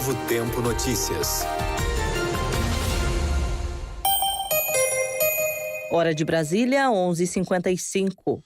Novo Tempo Notícias. Hora de Brasília, 11h55.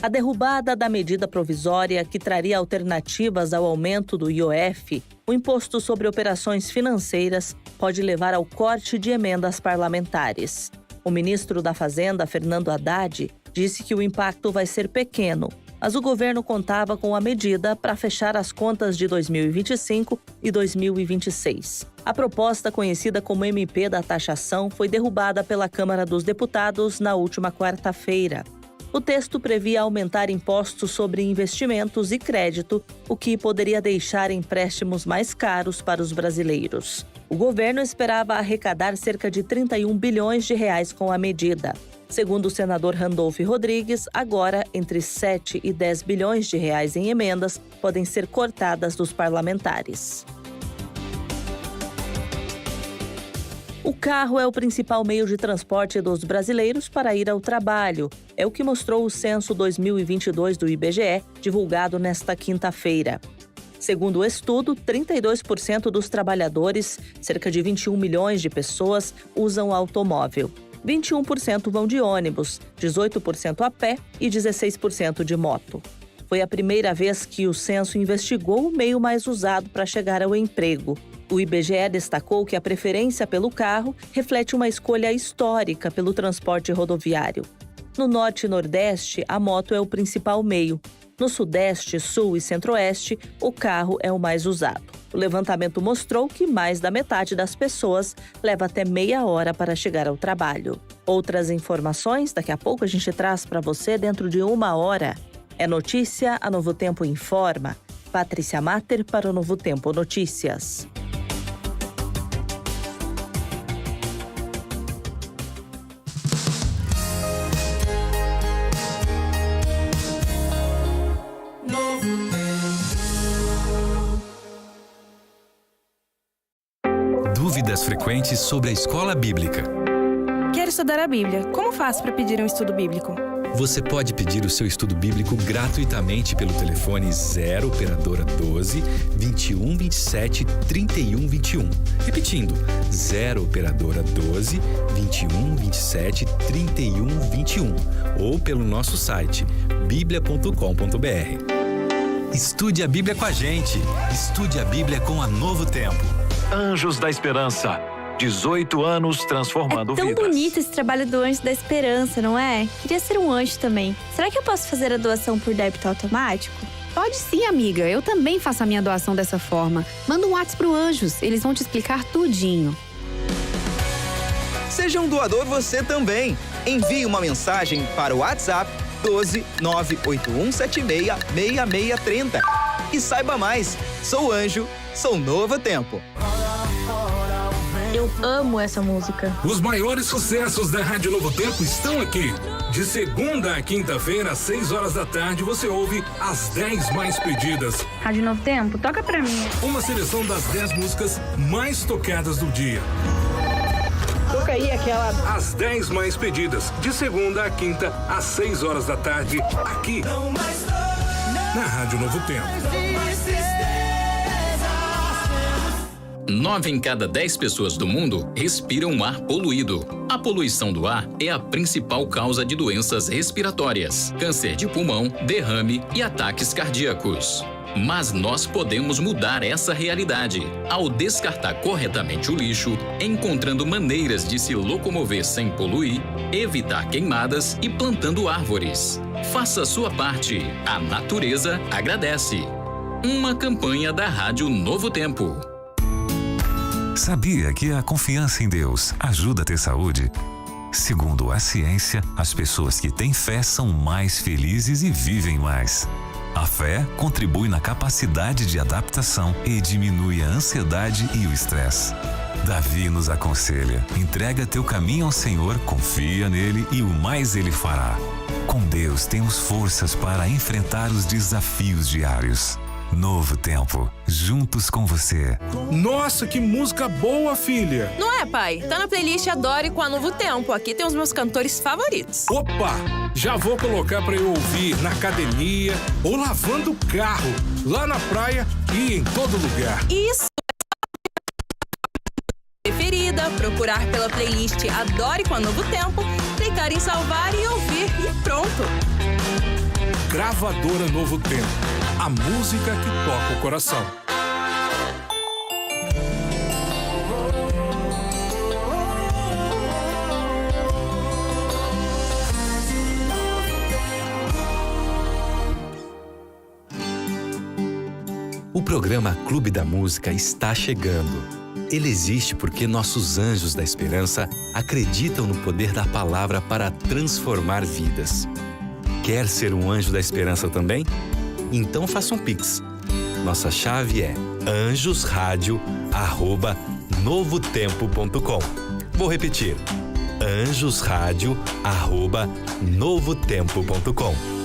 A derrubada da medida provisória que traria alternativas ao aumento do IOF, o Imposto sobre Operações Financeiras, pode levar ao corte de emendas parlamentares. O ministro da Fazenda, Fernando Haddad, disse que o impacto vai ser pequeno, mas o governo contava com a medida para fechar as contas de 2025 e 2026. A proposta, conhecida como MP da taxação, foi derrubada pela Câmara dos Deputados na última quarta-feira. O texto previa aumentar impostos sobre investimentos e crédito, o que poderia deixar empréstimos mais caros para os brasileiros. O governo esperava arrecadar cerca de 31 bilhões de reais com a medida. Segundo o senador Randolph Rodrigues, agora entre 7 e 10 bilhões de reais em emendas podem ser cortadas dos parlamentares. O carro é o principal meio de transporte dos brasileiros para ir ao trabalho. É o que mostrou o censo 2022 do IBGE, divulgado nesta quinta-feira. Segundo o estudo, 32% dos trabalhadores, cerca de 21 milhões de pessoas, usam automóvel. 21% vão de ônibus, 18% a pé e 16% de moto. Foi a primeira vez que o censo investigou o meio mais usado para chegar ao emprego. O IBGE destacou que a preferência pelo carro reflete uma escolha histórica pelo transporte rodoviário. No Norte e Nordeste, a moto é o principal meio. No Sudeste, Sul e Centro-Oeste, o carro é o mais usado. O levantamento mostrou que mais da metade das pessoas leva até meia hora para chegar ao trabalho. Outras informações, daqui a pouco a gente traz para você dentro de uma hora. É notícia, a Novo Tempo informa. Patrícia Mater para o Novo Tempo Notícias. Dúvidas frequentes sobre a escola bíblica. Quero estudar a Bíblia. Como faço para pedir um estudo bíblico? Você pode pedir o seu estudo bíblico gratuitamente pelo telefone 0 operadora 12 21 27 31 21. Repetindo, 0 operadora 12 21 27 31 21 ou pelo nosso site biblia.com.br. Estude a Bíblia com a gente. Estude a Bíblia com a Novo Tempo. Anjos da Esperança. 18 anos transformando vidas. É tão bonito esse trabalho do Anjo da Esperança, não é? Queria ser um anjo também. Será que eu posso fazer a doação por débito automático? Pode sim, amiga. Eu também faço a minha doação dessa forma. Manda um WhatsApp pro Anjos. Eles vão te explicar tudinho. Seja um doador você também. Envie uma mensagem para o WhatsApp 12 98176 6630. E saiba mais. Sou Anjo, sou Novo Tempo. Eu amo essa música. Os maiores sucessos da Rádio Novo Tempo estão aqui. De segunda a quinta-feira, às 6 horas da tarde, você ouve as 10 mais pedidas. Rádio Novo Tempo, toca pra mim. Uma seleção das 10 músicas mais tocadas do dia. Toca aí aquela... As 10 mais pedidas, de segunda a quinta, às 6 horas da tarde, aqui na Rádio Novo Tempo. 9 em cada 10 pessoas do mundo respiram um ar poluído. A poluição do ar é a principal causa de doenças respiratórias, câncer de pulmão, derrame e ataques cardíacos. Mas nós podemos mudar essa realidade ao descartar corretamente o lixo, encontrando maneiras de se locomover sem poluir, evitar queimadas e plantando árvores. Faça a sua parte. A natureza agradece. Uma campanha da Rádio Novo Tempo. Sabia que a confiança em Deus ajuda a ter saúde? Segundo a ciência, as pessoas que têm fé são mais felizes e vivem mais. A fé contribui na capacidade de adaptação e diminui a ansiedade e o estresse. Davi nos aconselha: entrega teu caminho ao Senhor, confia nele e o mais ele fará. Com Deus temos forças para enfrentar os desafios diários. Novo Tempo, juntos com você. Nossa, que música boa, filha! Não é, pai? Tá na playlist Adore com a Novo Tempo. Aqui tem os meus cantores favoritos. Opa! Já vou colocar pra eu ouvir na academia ou lavando o carro, lá na praia e em todo lugar. Isso! Preferida, procurar pela playlist Adore com a Novo Tempo, clicar em salvar e ouvir e pronto! Gravadora Novo Tempo, a música que toca o coração. O programa Clube da Música está chegando. Ele existe porque nossos anjos da esperança acreditam no poder da palavra para transformar vidas. Quer ser um anjo da esperança também? Então faça um Pix. Nossa chave é anjosradio@novotempo.com. Vou repetir: anjosradio@novotempo.com.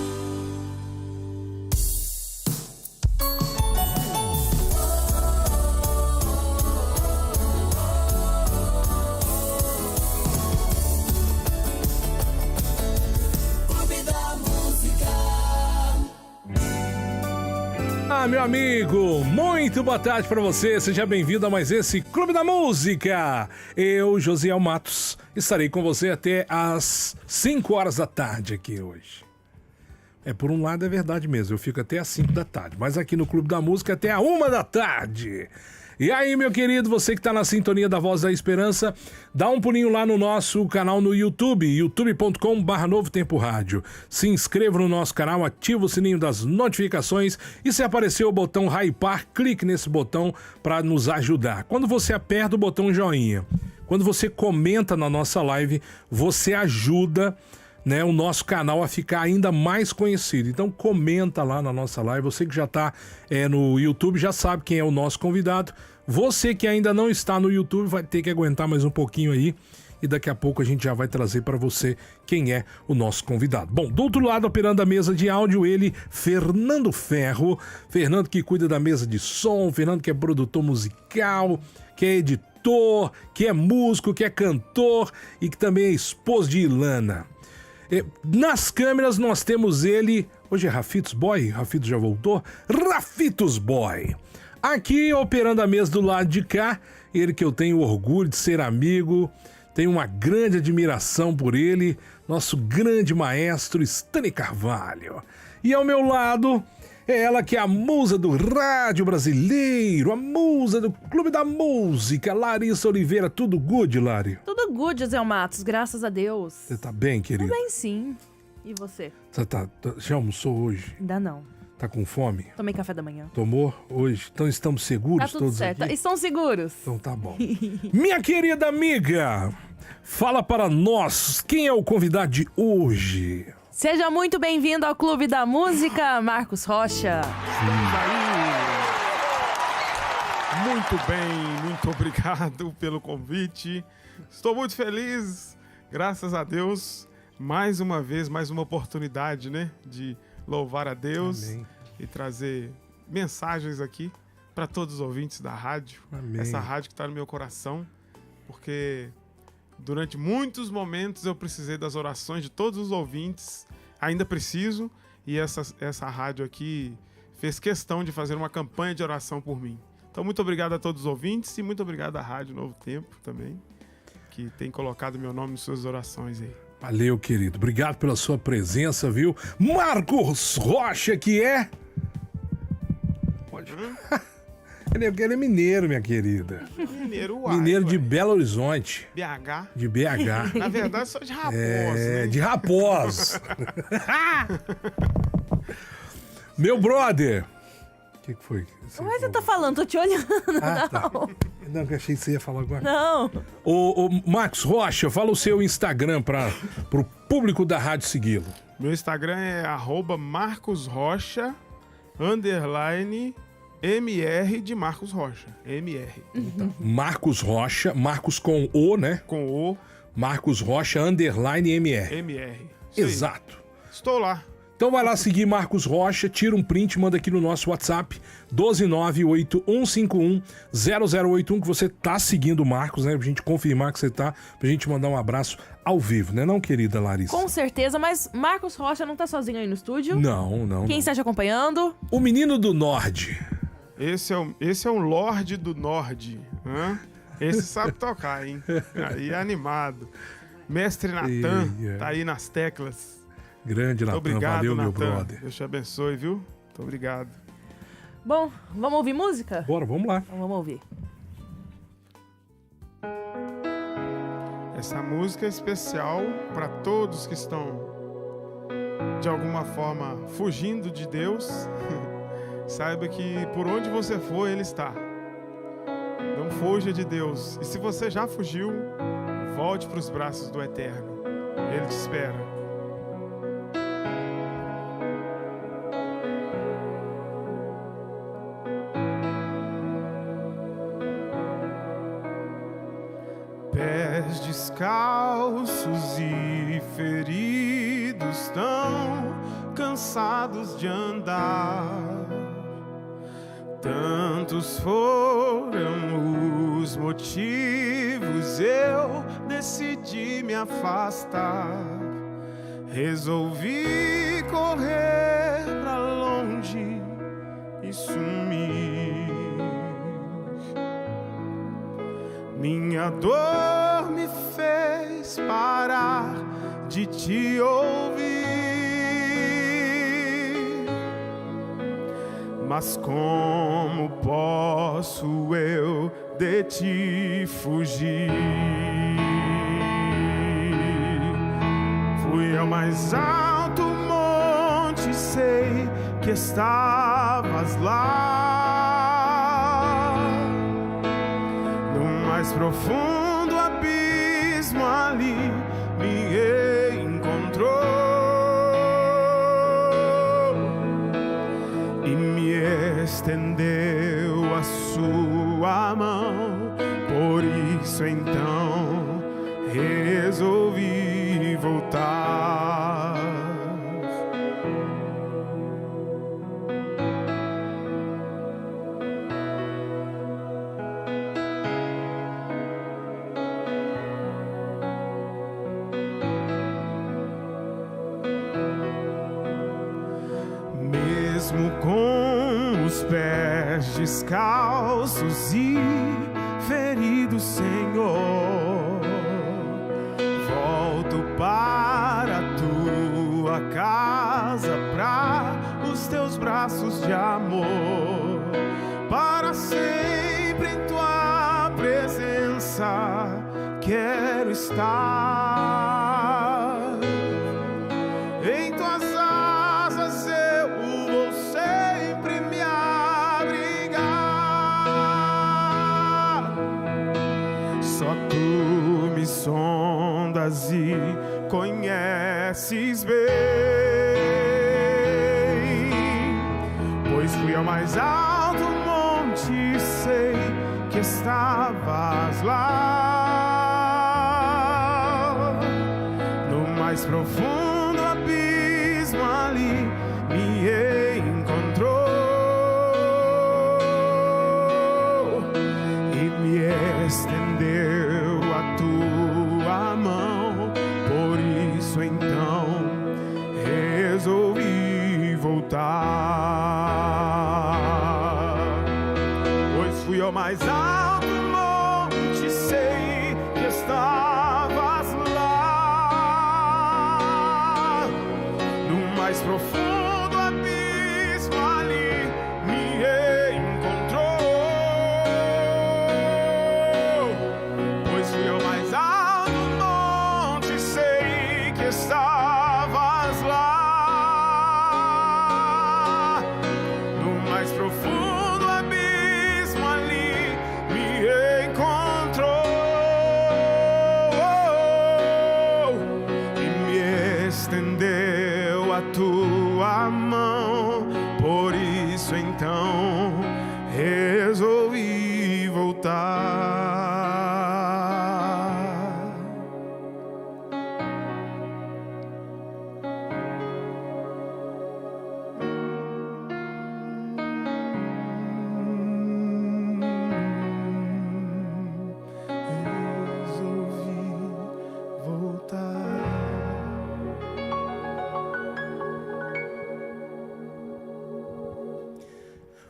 Meu amigo, muito boa tarde para você, seja bem-vindo a mais esse Clube da Música. Eu, Josiel Matos, estarei com você até às 5 horas da tarde aqui hoje. Por um lado é verdade mesmo, eu fico até às 5 da tarde, mas aqui no Clube da Música até às 1 da tarde. E aí, meu querido, você que está na sintonia da Voz da Esperança, dá um pulinho lá no nosso canal no YouTube, youtube.com/Novo Tempo Rádio. Se inscreva no nosso canal, ativa o sininho das notificações e se aparecer o botão hypar, clique nesse botão para nos ajudar. Quando você aperta o botão joinha, quando você comenta na nossa live, você ajuda, né, o nosso canal a ficar ainda mais conhecido. Então comenta lá na nossa live. Você que já está no YouTube já sabe quem é o nosso convidado. Você que ainda não está no YouTube vai ter que aguentar mais um pouquinho aí e daqui a pouco a gente já vai trazer para você quem é o nosso convidado. Bom, do outro lado, operando a mesa de áudio, ele, Fernando Ferro. Fernando que cuida da mesa de som, Fernando que é produtor musical, que é editor, que é músico, que é cantor e que também é esposo de Ilana. Nas câmeras nós temos ele, hoje é Rafitos Boy, Rafitos já voltou? Rafitos Boy. Aqui operando a mesa do lado de cá, ele que eu tenho orgulho de ser amigo, tenho uma grande admiração por ele, nosso grande maestro Stani Carvalho. E ao meu lado é ela que é a musa do rádio brasileiro, a musa do Clube da Música, Larissa Oliveira. Tudo good, Lari? Tudo good, José Matos, graças a Deus. Você tá bem, querido? Tô bem, sim. E você? Você já almoçou hoje? Ainda não. Tá com fome? Tomei café da manhã. Tomou hoje? Então estamos seguros tá tudo todos certo. aqui? Estão seguros? Então tá bom. Minha querida amiga, fala para nós, quem é o convidado de hoje? Seja muito bem-vindo ao Clube da Música, Marcos Rocha. Muito bem, muito obrigado pelo convite. Estou muito feliz, graças a Deus. Mais uma vez, mais uma oportunidade, né, de louvar a Deus. Amém. E trazer mensagens aqui para todos os ouvintes da rádio. Amém. Essa rádio que está no meu coração, porque durante muitos momentos eu precisei das orações de todos os ouvintes, ainda preciso, e essa rádio aqui fez questão de fazer uma campanha de oração por mim. Então, muito obrigado a todos os ouvintes e muito obrigado à Rádio Novo Tempo também, que tem colocado meu nome em suas orações aí. Valeu, querido. Obrigado pela sua presença, viu? Marcos Rocha, que é... Pode... Ele é mineiro, minha querida. Mineiro, uai, mineiro de Belo Horizonte. BH. De BH. Na verdade, sou de Raposo. Né? De Raposo. Meu brother. O que foi? Mas você tá falando, tô te olhando. Tá. Não, que achei que você ia falar alguma coisa. Não. Ô, Marcos Rocha, fala o seu Instagram pro público da rádio segui-lo. Meu Instagram é @marcosrocha_ MR de Marcos Rocha. MR. Então. Marcos Rocha, Marcos com O, né? Com O. Marcos Rocha _ MR. MR. Exato. Estou lá. Então vai lá seguir Marcos Rocha, tira um print, manda aqui no nosso WhatsApp, 12981510081, que você tá seguindo o Marcos, né? Pra gente confirmar que você tá, pra gente mandar um abraço ao vivo, né não, querida Larissa? Com certeza, mas Marcos Rocha não tá sozinho aí no estúdio? Não. Quem está te acompanhando? O menino do Nord. Esse é um Lorde do Nord. Esse sabe tocar, hein? Aí é animado. Mestre Natan, tá aí nas teclas. Grande Natan, obrigado, valeu, Natan. meu brother. Deus te abençoe, viu? Muito obrigado. Bom, vamos ouvir música? Bora, vamos lá. Então vamos ouvir. Essa música é especial para todos que estão, de alguma forma, fugindo de Deus. Saiba que por onde você for, Ele está. Não fuja de Deus. E se você já fugiu, volte para os braços do Eterno. Ele te espera. Pés descalços e feridos, tão cansados de andar. Tantos foram os motivos, eu decidi me afastar. Resolvi correr pra longe e sumir. Minha dor me fez parar de te ouvir. Mas como posso eu de ti fugir? Fui ao mais alto monte, sei que estavas lá. No mais profundo abismo ali me encontrou. Estendeu a sua mão, por isso então resolvi voltar. Mesmo com os pés descalços e feridos, Senhor, volto para a tua casa, para os teus braços de amor, para sempre em tua presença quero estar. Em tuas asas eu vou sempre me abrigar. Só tu me sondas e conheces bem, pois fui ao mais alto monte, sei que estavas lá. No mais profundo abismo ali me encontrou e me estendeu a tua mão. Por isso então resolvi voltar, pois fui ao mais alto monte, sei que estavas lá. No mais profundo abismo ali me encontrou, pois fui ao mais alto monte, sei que estavas lá. No mais profundo abismo ali me encontrou e me estendeu a tua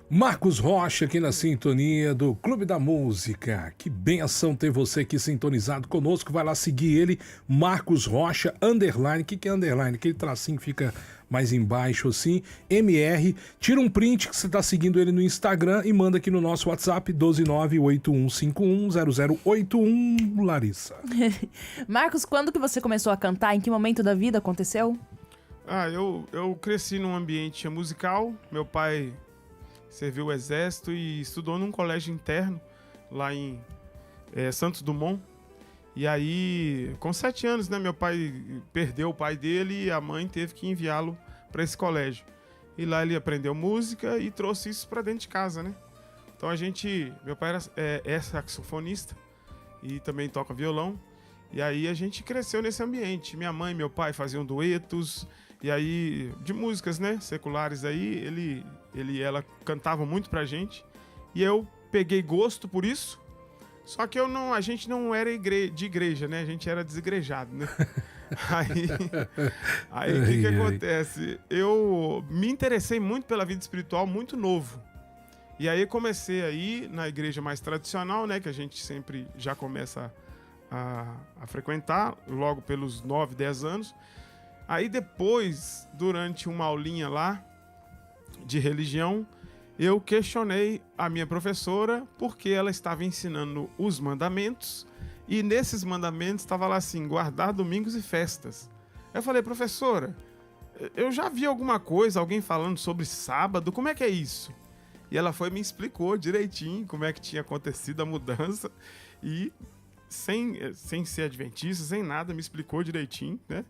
Marcos Rocha aqui na sintonia do Clube da Música. Que benção ter você aqui sintonizado conosco. Vai lá seguir ele, Marcos Rocha, _. O que é underline? Aquele tracinho fica mais embaixo assim, MR. Tira um print que você está seguindo ele no Instagram e manda aqui no nosso WhatsApp, 12981510081, Larissa. Marcos, quando que você começou a cantar? Em que momento da vida aconteceu? Eu cresci num ambiente musical. Meu pai serviu o exército e estudou num colégio interno lá em Santos Dumont. E aí, com 7 anos, né, meu pai perdeu o pai dele e a mãe teve que enviá-lo para esse colégio. E lá ele aprendeu música e trouxe isso para dentro de casa, né? Então meu pai é saxofonista e também toca violão. E aí a gente cresceu nesse ambiente. Minha mãe e meu pai faziam duetos, e aí de músicas, né, seculares aí, ela cantava muito pra gente. E eu peguei gosto por isso. Só que a gente não era de igreja, né? A gente era desigrejado, né? Aí o que acontece? Eu me interessei muito pela vida espiritual muito novo. E aí comecei a ir na igreja mais tradicional, né? Que a gente sempre já começa a frequentar, logo pelos 9, 10 anos. Aí depois, durante uma aulinha lá de religião, eu questionei a minha professora porque ela estava ensinando os mandamentos e nesses mandamentos estava lá assim, guardar domingos e festas. Eu falei, professora, eu já vi alguma coisa, alguém falando sobre sábado, como é que é isso? E ela foi e me explicou direitinho como é que tinha acontecido a mudança e sem ser adventista, sem nada, me explicou direitinho, né?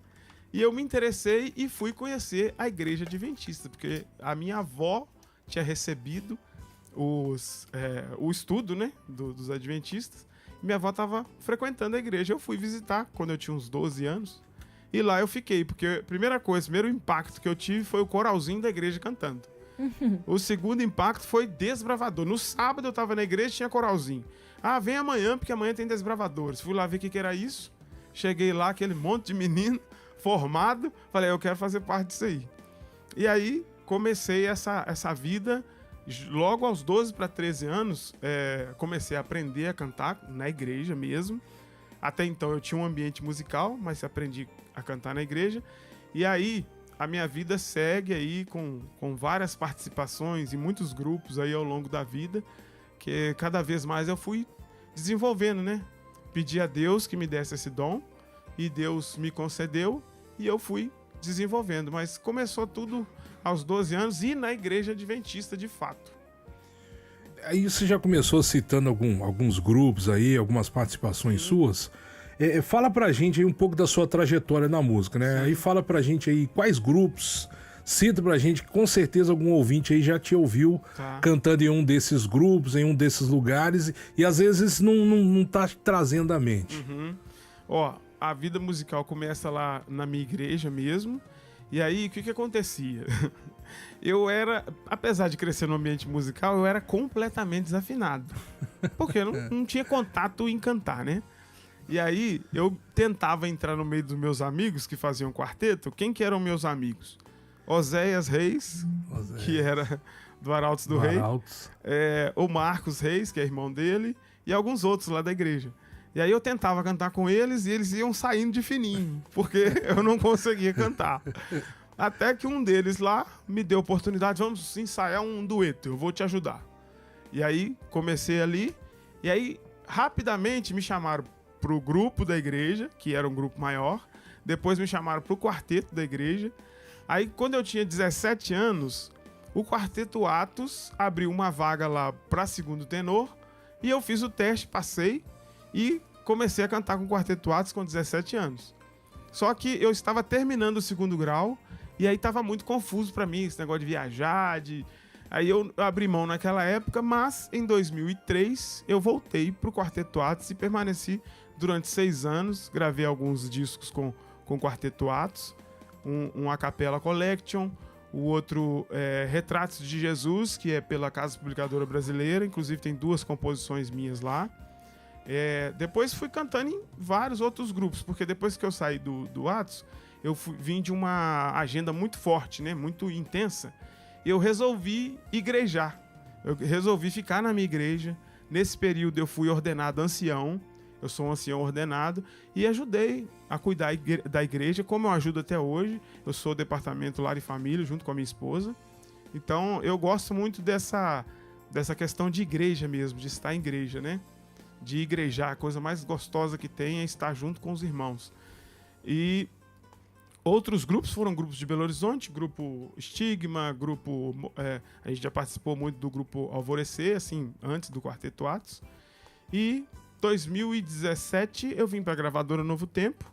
E eu me interessei e fui conhecer a igreja adventista, porque a minha avó tinha recebido o estudo, né, dos adventistas. E minha avó estava frequentando a igreja. Eu fui visitar quando eu tinha uns 12 anos. E lá eu fiquei, porque primeiro impacto que eu tive foi o coralzinho da igreja cantando. O segundo impacto foi desbravador. No sábado eu estava na igreja e tinha coralzinho. Ah, vem amanhã, porque amanhã tem desbravadores. Fui lá ver o que era isso. Cheguei lá, aquele monte de menino formado. Falei, eu quero fazer parte disso aí. E aí comecei essa vida. Logo aos 12 para 13 anos, comecei a aprender a cantar na igreja mesmo. Até então eu tinha um ambiente musical, mas aprendi a cantar na igreja. E aí a minha vida segue aí com várias participações em muitos grupos aí ao longo da vida, que cada vez mais eu fui desenvolvendo, né? Pedi a Deus que me desse esse dom e Deus me concedeu e eu fui desenvolvendo. Mas começou tudo aos 12 anos e na igreja adventista de fato. Aí você já começou citando alguns grupos aí, algumas participações suas. Fala pra gente aí um pouco da sua trajetória na música, né? Aí fala pra gente aí quais grupos, cita pra gente, que com certeza algum ouvinte aí já te ouviu cantando em um desses grupos, em um desses lugares, e às vezes não tá trazendo à mente. Ó, a vida musical começa lá na minha igreja mesmo. E aí, o que acontecia? Eu era, apesar de crescer no ambiente musical, eu era completamente desafinado. Porque eu não tinha contato em cantar, né? E aí, eu tentava entrar no meio dos meus amigos que faziam quarteto. Quem que eram meus amigos? Oséias Reis, que era do Arautos do Rei. O Marcos Reis, que é irmão dele. E alguns outros lá da igreja. E aí eu tentava cantar com eles e eles iam saindo de fininho, porque eu não conseguia cantar. Até que um deles lá me deu a oportunidade, vamos ensaiar um dueto, eu vou te ajudar. E aí comecei ali, e aí rapidamente me chamaram pro grupo da igreja, que era um grupo maior, depois me chamaram pro quarteto da igreja. Aí quando eu tinha 17 anos, o Quarteto Atos abriu uma vaga lá para segundo tenor, e eu fiz o teste, passei, e comecei a cantar com o Quarteto Atos com 17 anos. Só que eu estava terminando o segundo grau e aí estava muito confuso para mim esse negócio de viajar. Aí eu abri mão naquela época, mas em 2003 eu voltei para o Quarteto Atos e permaneci durante 6 anos. Gravei alguns discos com o Quarteto Atos, um A Cappella Collection, o outro Retratos de Jesus, que é pela Casa Publicadora Brasileira, inclusive tem 2 composições minhas lá. Depois fui cantando em vários outros grupos, porque depois que eu saí do Atos, eu vim de uma agenda muito forte, né, muito intensa, e eu resolvi igrejar. eu resolvi ficar na minha igreja. Nesse período eu fui ordenado ancião, eu sou um ancião ordenado, e ajudei a cuidar da igreja, como eu ajudo até hoje. Eu sou do departamento Lar e Família, junto com a minha esposa. Então eu gosto muito dessa questão de igreja mesmo, de estar em igreja, né? De igrejar, a coisa mais gostosa que tem é estar junto com os irmãos. E outros grupos foram grupos de Belo Horizonte, grupo Estigma, grupo... a gente já participou muito do grupo Alvorecer, assim, antes do Quarteto Atos. E 2017 eu vim para a gravadora Novo Tempo,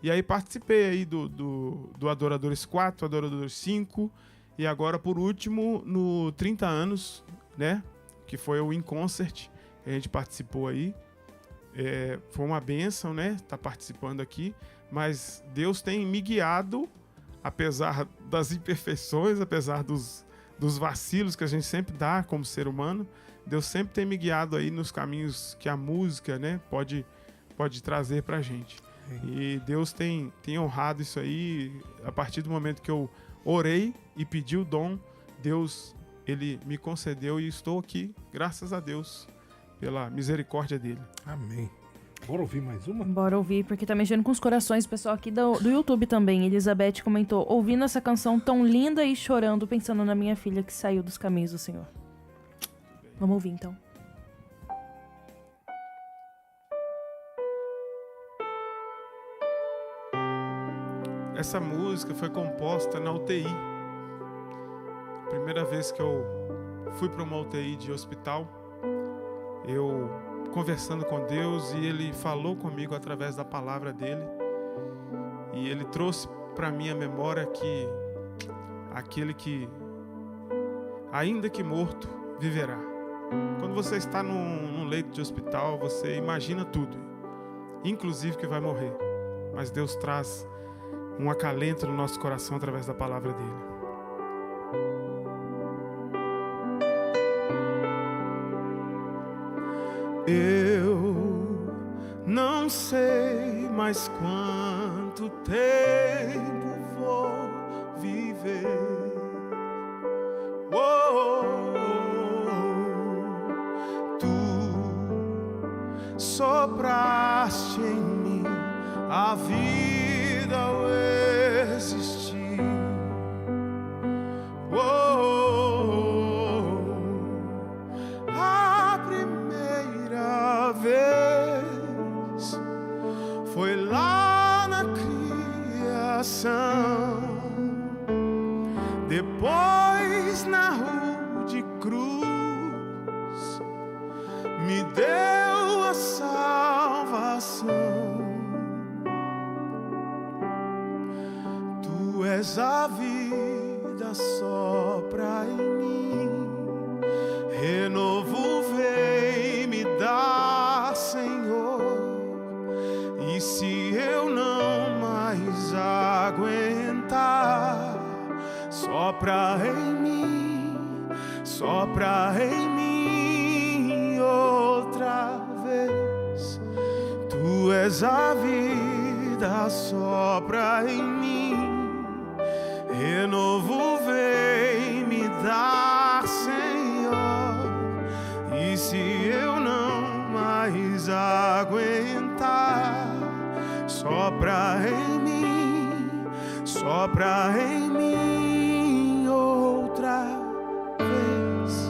e aí participei aí do Adoradores 4, Adoradores 5, e agora, por último, no 30 anos, né? Que foi o In Concert, que a gente participou aí. Foi uma bênção, né? Tá participando aqui. Mas Deus tem me guiado, apesar das imperfeições, apesar dos vacilos que a gente sempre dá como ser humano. Deus sempre tem me guiado aí nos caminhos que a música, né? Pode trazer pra gente. E Deus tem honrado isso aí. A partir do momento que eu orei e pedi o dom, Deus, Ele me concedeu, e estou aqui, graças a Deus, pela misericórdia dele. Amém. Bora ouvir mais uma? Bora ouvir, porque tá mexendo com os corações. O pessoal aqui do YouTube também. Elizabeth comentou: ouvindo essa canção tão linda e chorando, pensando na minha filha que saiu dos caminhos do Senhor. Vamos ouvir então. Essa música foi composta na UTI. Primeira vez que eu fui para uma UTI de hospital, eu conversando com Deus, e Ele falou comigo através da palavra dele, e Ele trouxe para minha memória que aquele que, ainda que morto, viverá. Quando você está num leito de hospital, você imagina tudo, inclusive que vai morrer, mas Deus traz um acalento no nosso coração através da palavra dele. Eu não sei mais quanto tempo vou viver. Tu sopraste em mim a vida ao existir. A primeira vez foi lá na criação, depois na rude cruz me deu a salvação. Tu és a vida, sopra em mim, renovo vem me dar, Senhor. E se eu não mais aguentar, sopra em mim outra vez. Tu és a vida, sopra em mim, renovo vem me dar, Senhor. E se eu não mais aguentar, sopra em mim outra vez.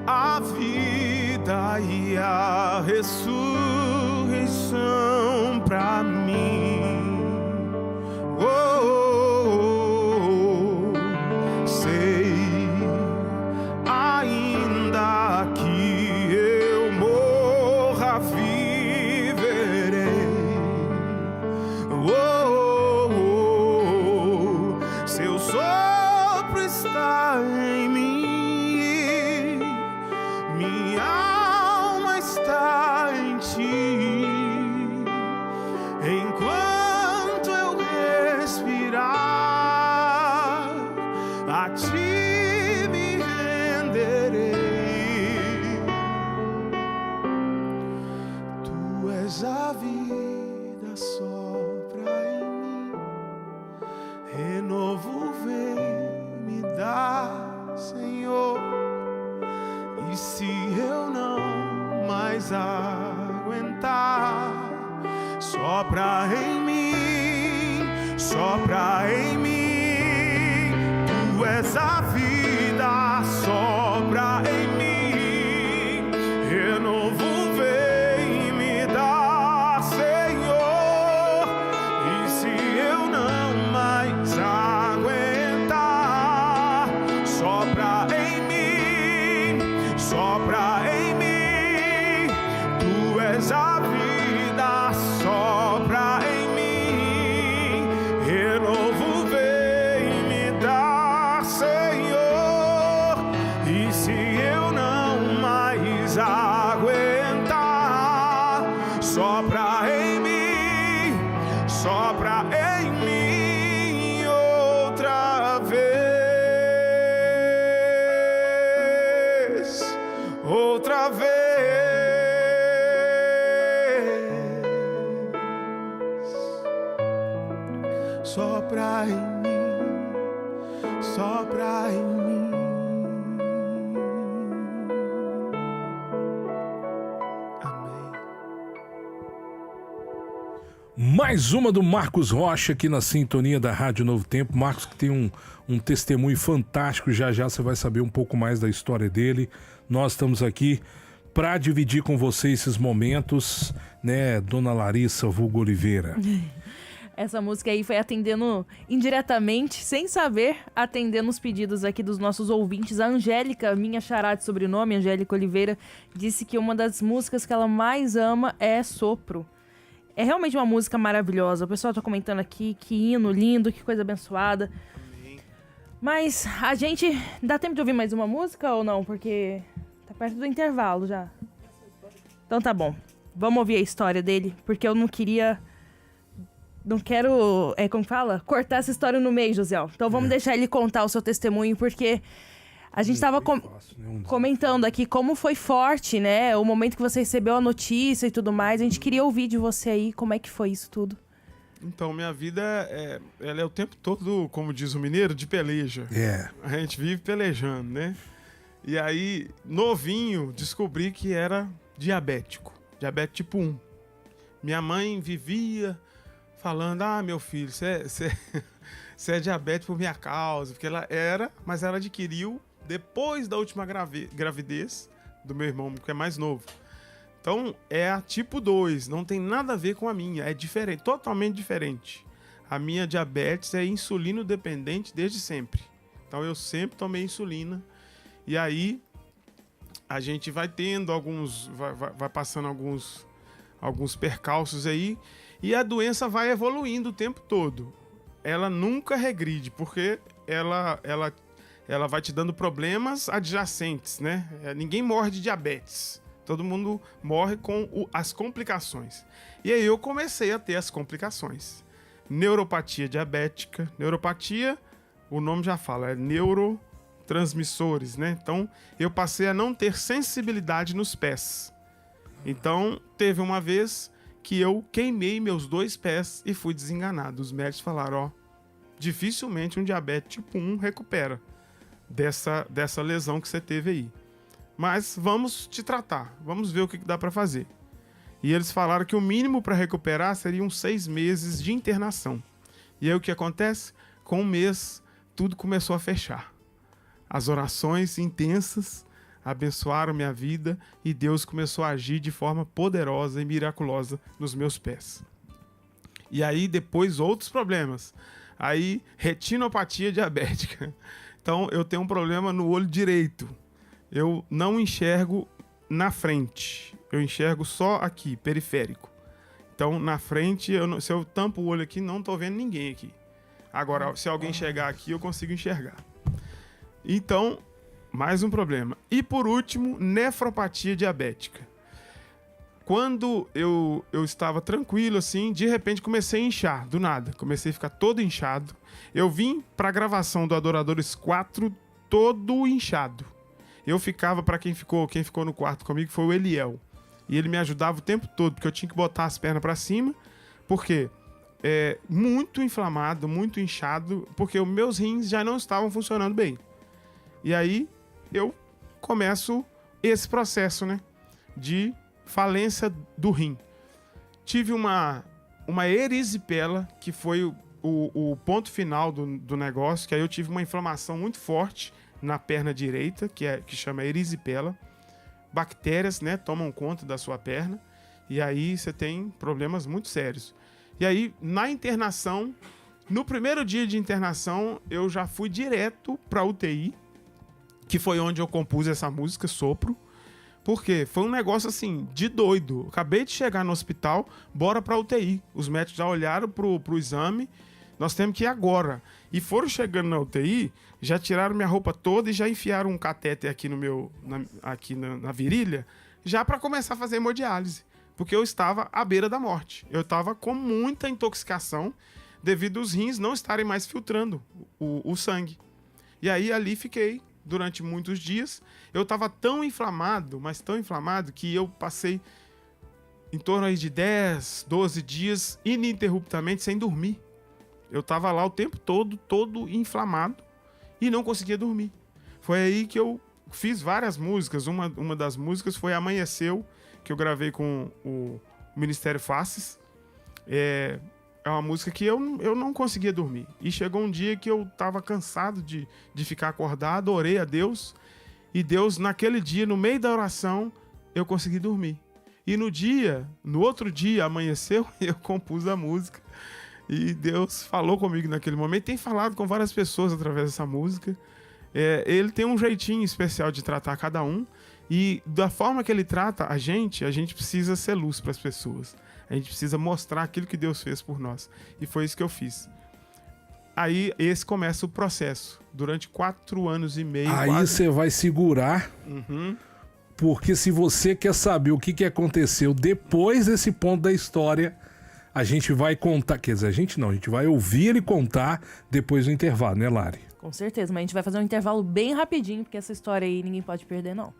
A vida e a ressurreição pra mim. Sei, ainda que eu morra, viverei. Seu sopro está em mim, minha alma está em ti. Enquanto E se eu não mais aguentar, sopra em mim, sopra em mim. Tu és a vida, sopra em mim. Renovo vem me dar, Senhor. E se eu não mais aguentar, sopra em mim, sopra em mim. Tu és a vida, sopra em mim. Renovo vem me dar, Senhor. E se eu não mais aguentar, sopra em mim, sopra em mim outra vez, outra vez. Sopra em mim, sopra em mim. Mais uma do Marcos Rocha aqui na sintonia da Rádio Novo Tempo. Marcos que tem um testemunho fantástico, já você vai saber um pouco mais da história dele. Nós estamos aqui para dividir com você esses momentos, né, Dona Larissa vulgo Oliveira? Essa música aí foi atendendo indiretamente, sem saber, atendendo os pedidos aqui dos nossos ouvintes. A Angélica, minha xará de sobrenome, Angélica Oliveira, disse que uma das músicas que ela mais ama é Sopro. É realmente uma música maravilhosa. O pessoal tá comentando aqui, que hino lindo, que coisa abençoada. Mas a gente... Dá tempo de ouvir mais uma música ou não? Porque tá perto do intervalo já. Então tá bom. Vamos ouvir a história dele, porque eu não queria... Não quero, como fala? Cortar essa história no meio, Josiel. Então vamos deixar ele contar o seu testemunho, porque a gente estava comentando aqui como foi forte, né? O momento que você recebeu a notícia e tudo mais. A gente queria ouvir de você aí como é que foi isso tudo. Então, minha vida, ela é o tempo todo, como diz o mineiro, de peleja. A gente vive pelejando, né? E aí, novinho, descobri que era diabético. Diabetes tipo 1. Minha mãe vivia... falando, meu filho, você é diabético por minha causa, porque ela era, mas ela adquiriu depois da última gravidez do meu irmão, que é mais novo. Então, é a tipo 2, não tem nada a ver com a minha, é diferente, totalmente diferente. A minha diabetes é insulino dependente desde sempre. Então, eu sempre tomei insulina, e aí a gente vai tendo vai passando alguns percalços aí, e a doença vai evoluindo o tempo todo. Ela nunca regride, porque ela vai te dando problemas adjacentes, né? Ninguém morre de diabetes. Todo mundo morre com as complicações. E aí eu comecei a ter as complicações. Neuropatia diabética. Neuropatia, o nome já fala, é neurotransmissores, né? Então, eu passei a não ter sensibilidade nos pés. Então, teve uma vez... que eu queimei meus 2 pés e fui desenganado. Os médicos falaram, dificilmente um diabetes tipo 1 recupera dessa lesão que você teve aí. Mas vamos te tratar, vamos ver o que dá para fazer. E eles falaram que o mínimo para recuperar seriam 6 meses de internação. E aí o que acontece? Com 1 mês, tudo começou a fechar. As orações intensas abençoaram minha vida e Deus começou a agir de forma poderosa e miraculosa nos meus pés. E aí depois outros problemas. Aí retinopatia diabética. Então eu tenho um problema no olho direito. Eu não enxergo na frente. Eu enxergo só aqui, periférico. Então na frente, se eu tampo o olho aqui, não estou vendo ninguém aqui. Agora, se alguém chegar aqui, eu consigo enxergar. Então... mais um problema. E por último, nefropatia diabética. Quando eu estava tranquilo, assim, de repente comecei a inchar, do nada. Comecei a ficar todo inchado. Eu vim para a gravação do Adoradores 4 todo inchado. Eu ficava, para quem ficou no quarto comigo, foi o Eliel. E ele me ajudava o tempo todo, porque eu tinha que botar as pernas para cima, porque muito inflamado, muito inchado, porque os meus rins já não estavam funcionando bem. E aí... eu começo esse processo, né, de falência do rim. Tive uma erisipela, que foi o ponto final do negócio, que aí eu tive uma inflamação muito forte na perna direita, que chama erisipela. Bactérias, né, tomam conta da sua perna, e aí você tem problemas muito sérios. E aí, na internação, no primeiro dia de internação, eu já fui direto pra UTI, que foi onde eu compus essa música, Sopro. Porque foi um negócio assim, de doido. Acabei de chegar no hospital, bora pra UTI. Os médicos já olharam pro exame, nós temos que ir agora. E foram chegando na UTI, já tiraram minha roupa toda e já enfiaram um catéter aqui na virilha, já para começar a fazer hemodiálise. Porque eu estava à beira da morte. Eu estava com muita intoxicação devido aos rins não estarem mais filtrando o sangue. E aí ali fiquei durante muitos dias. Eu estava tão inflamado, mas tão inflamado, que eu passei em torno aí de 10, 12 dias ininterruptamente sem dormir. Eu estava lá o tempo todo inflamado e não conseguia dormir. Foi aí que eu fiz várias músicas. Uma das músicas foi Amanheceu, que eu gravei com o Ministério Faces. É uma música que eu não conseguia dormir. E chegou um dia que eu estava cansado de ficar acordado, orei a Deus. E Deus, naquele dia, no meio da oração, eu consegui dormir. E no outro dia, amanheceu, eu compus a música. E Deus falou comigo naquele momento. Tem falado com várias pessoas através dessa música. Ele tem um jeitinho especial de tratar cada um. E da forma que ele trata a gente precisa ser luz para as pessoas. A gente precisa mostrar aquilo que Deus fez por nós. E foi isso que eu fiz. Aí, esse começa o processo. Durante 4 anos e meio. Aí você vai segurar. Uhum. Porque se você quer saber o que aconteceu depois desse ponto da história, a gente vai contar. Quer dizer, a gente vai ouvir ele contar depois do intervalo, né, Lari? Com certeza, mas a gente vai fazer um intervalo bem rapidinho, porque essa história aí ninguém pode perder, não.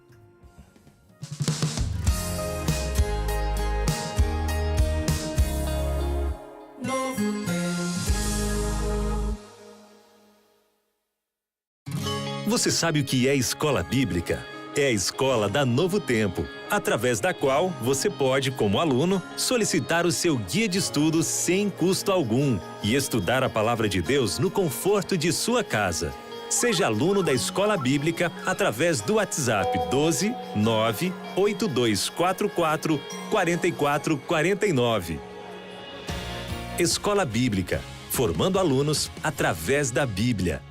Você sabe o que é escola bíblica? É a escola da Novo Tempo, através da qual você pode, como aluno, solicitar o seu guia de estudos sem custo algum e estudar a palavra de Deus no conforto de sua casa. Seja aluno da escola bíblica através do WhatsApp 12 98244 4449. Escola Bíblica, formando alunos através da Bíblia.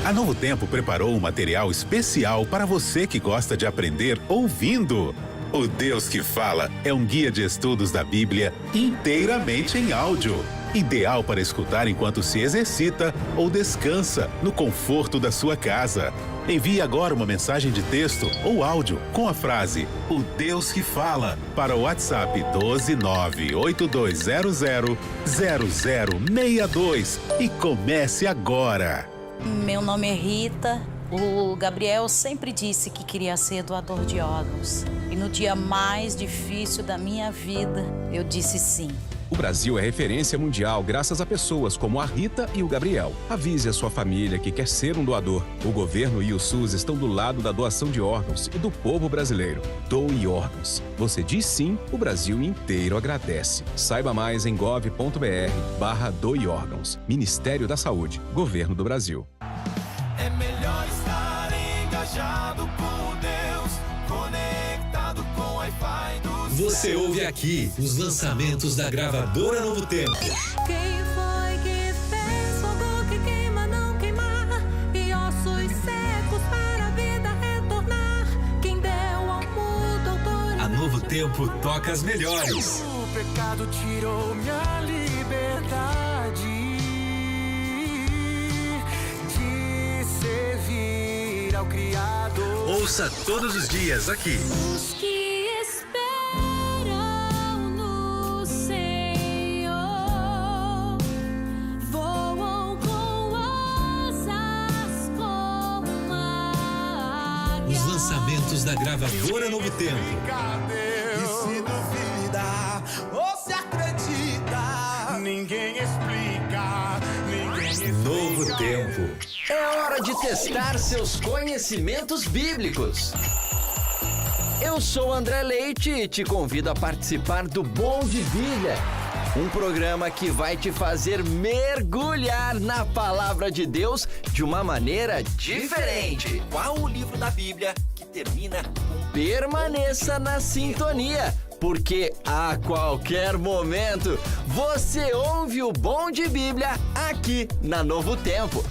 A Novo Tempo preparou um material especial para você que gosta de aprender ouvindo. O Deus que Fala é um guia de estudos da Bíblia inteiramente em áudio. Ideal para escutar enquanto se exercita ou descansa no conforto da sua casa. Envie agora uma mensagem de texto ou áudio com a frase O Deus que Fala para o WhatsApp 12982000062 e comece agora. Meu nome é Rita. O Gabriel sempre disse que queria ser doador de órgãos. E no dia mais difícil da minha vida, eu disse sim. O Brasil é referência mundial graças a pessoas como a Rita e o Gabriel. Avise a sua família que quer ser um doador. O governo e o SUS estão do lado da doação de órgãos e do povo brasileiro. Doe órgãos. Você diz sim, o Brasil inteiro agradece. Saiba mais em gov.br/doe órgãos. Ministério da Saúde. Governo do Brasil. É melhor estar engajado com Deus, conectado com o Wi-Fi do Você ouve aqui os lançamentos da gravadora Novo Tempo. Quem foi que fez fogo que queima, não queimar, e ossos secos para a vida retornar? Quem deu ao mudo autoridade? A Novo Tempo toca as melhores. O pecado tirou minha liberdade de servir ao Criador. Ouça todos os dias aqui. Os que esperam no Senhor voam com asas como águia. Os lançamentos da gravadora Novo Tempo. E se duvida ou se acredita, ninguém explica, ninguém explica. Novo Tempo. É hora de testar seus conhecimentos bíblicos. Eu sou André Leite e te convido a participar do Bom de Bíblia, um programa que vai te fazer mergulhar na palavra de Deus de uma maneira diferente. Qual o livro da Bíblia que termina com permaneça na sintonia, porque a qualquer momento você ouve o Bom de Bíblia aqui na Novo Tempo.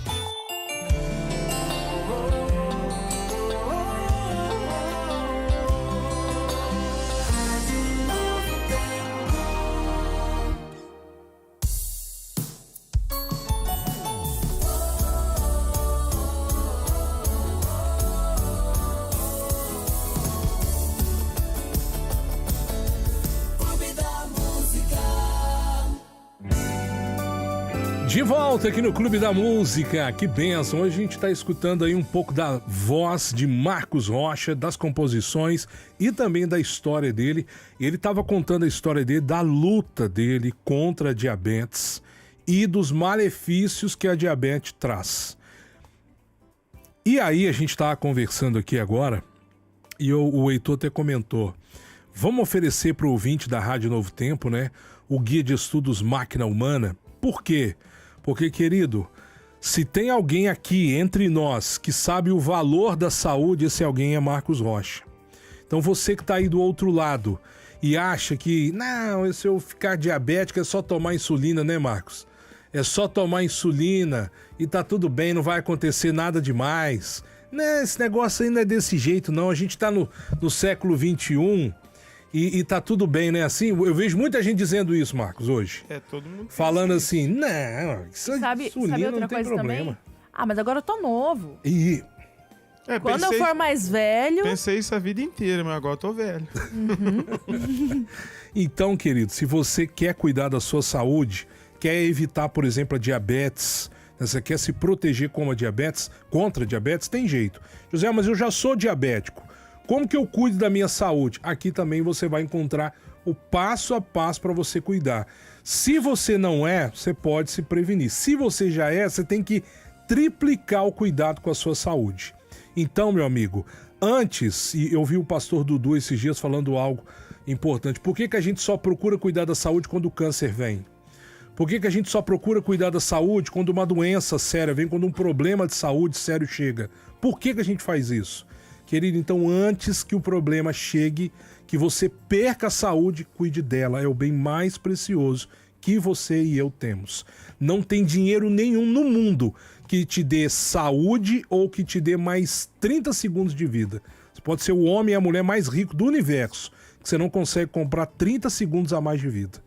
De volta aqui no Clube da Música, que bênção! Hoje a gente está escutando aí um pouco da voz de Marcos Rocha, das composições e também da história dele. Ele estava contando a história dele, da luta dele contra a diabetes e dos malefícios que a diabetes traz. E aí a gente estava conversando aqui agora e o Heitor até comentou, vamos oferecer para o ouvinte da Rádio Novo Tempo, né, o Guia de Estudos Máquina Humana. Por quê? Porque, querido, se tem alguém aqui entre nós que sabe o valor da saúde, esse alguém é Marcos Rocha. Então você que está aí do outro lado e acha que, não, se eu ficar diabético é só tomar insulina, né, Marcos? É só tomar insulina e tá tudo bem, não vai acontecer nada demais. Né, esse negócio aí não é desse jeito, não. A gente tá no século XXI... E tá tudo bem, né? Assim, eu vejo muita gente dizendo isso, Marcos, hoje. Todo mundo falando assim, não, isso sabe outra não tem coisa problema. também? Ah, mas agora eu tô novo. E quando eu for mais velho... Pensei isso a vida inteira, mas agora eu tô velho. Então, querido, se você quer cuidar da sua saúde, quer evitar, por exemplo, a diabetes, você quer se proteger contra a diabetes, tem jeito. José, mas eu já sou diabético. Como que eu cuido da minha saúde? Aqui também você vai encontrar o passo a passo para você cuidar. Se você não é, você pode se prevenir. Se você já é, você tem que triplicar o cuidado com a sua saúde. Então, meu amigo, antes, e eu vi o pastor Dudu esses dias falando algo importante. Por que a gente só procura cuidar da saúde quando o câncer vem? Por que a gente só procura cuidar da saúde quando uma doença séria vem, quando um problema de saúde sério chega? Por que a gente faz isso? Querido, então antes que o problema chegue, que você perca a saúde, cuide dela. É o bem mais precioso que você e eu temos. Não tem dinheiro nenhum no mundo que te dê saúde ou que te dê mais 30 segundos de vida. Você pode ser o homem e a mulher mais rico do universo, que você não consegue comprar 30 segundos a mais de vida.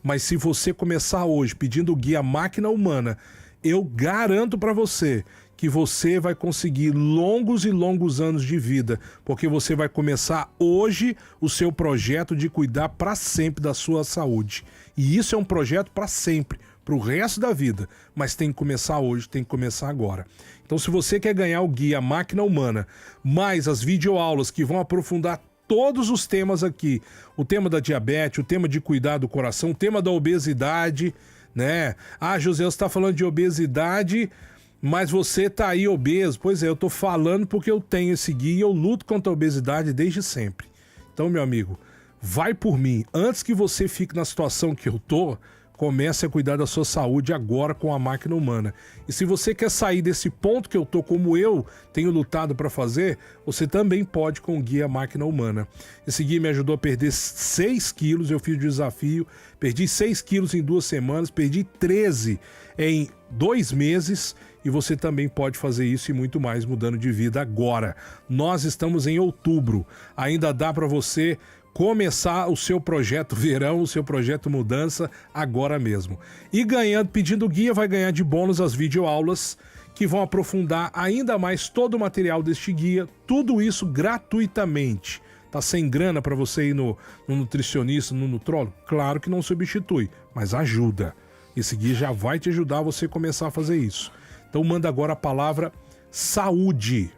Mas se você começar hoje pedindo o guia Máquina Humana, eu garanto para você que você vai conseguir longos e longos anos de vida, porque você vai começar hoje o seu projeto de cuidar para sempre da sua saúde. E isso é um projeto para sempre, para o resto da vida, mas tem que começar hoje, tem que começar agora. Então, se você quer ganhar o guia Máquina Humana, mais as videoaulas que vão aprofundar todos os temas aqui, o tema da diabetes, o tema de cuidar do coração, o tema da obesidade, né? Ah, José, você está falando de obesidade, mas você tá aí obeso. Pois é, eu tô falando porque eu tenho esse guia e eu luto contra a obesidade desde sempre. Então, meu amigo, vai por mim. Antes que você fique na situação que eu tô, comece a cuidar da sua saúde agora com a Máquina Humana. E se você quer sair desse ponto que eu tô, como eu tenho lutado para fazer, você também pode com o guia Máquina Humana. Esse guia me ajudou a perder 6 quilos, eu fiz o desafio, perdi 6 quilos em 2 semanas, perdi 13 em 2 meses, e você também pode fazer isso e muito mais mudando de vida agora. Nós estamos em outubro, ainda dá para você começar o seu projeto verão, o seu projeto mudança agora mesmo. E ganhando, pedindo guia, vai ganhar de bônus as videoaulas que vão aprofundar ainda mais todo o material deste guia, tudo isso gratuitamente. Tá sem grana para você ir no nutricionista, no nutrólogo? Claro que não substitui, mas ajuda. Esse guia já vai te ajudar a você começar a fazer isso. Então manda agora a palavra saúde